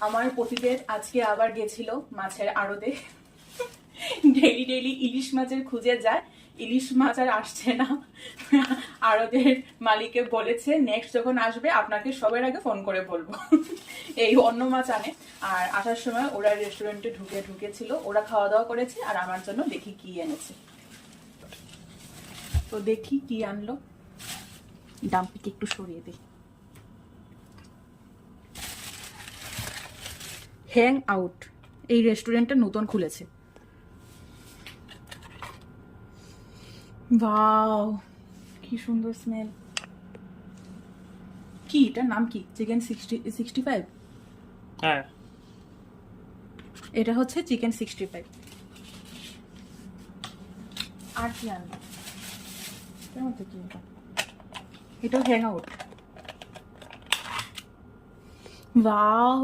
আমার পতিদেব আজকে আবার গেছিল মাছের আড়তে। ডেইলি ডেইলি ইলিশ মাছের খুঁজে যায়, ইলিশ মাছ আর আসছে না। আড়তের মালিককে বলেছে নেক্সট যখন আসবে আপনাকে সবার আগে ফোন করে বলবো। এই অন্য মাছ আনে। আর আসার সময় ওরা রেস্টুরেন্টে ঢুকেছিল, ওরা খাওয়া দাওয়া করেছে আর আমার জন্য দেখি কি এনেছে। তো দেখি কি আনলো, ডাম্পিকে একটু সরিয়ে দিই। হ্যাং আউট এই রেস্টুরেন্টটা নতুন খুলেছে। ওয়াও, কি সুন্দর স্মেল। কি এটার নাম কি? চিকেন 65? হ্যাঁ, এটা হচ্ছে চিকেন 65। আর কি আনবো? এটার মধ্যে কি এটা? এটাও হ্যাং আউট। ওয়াও,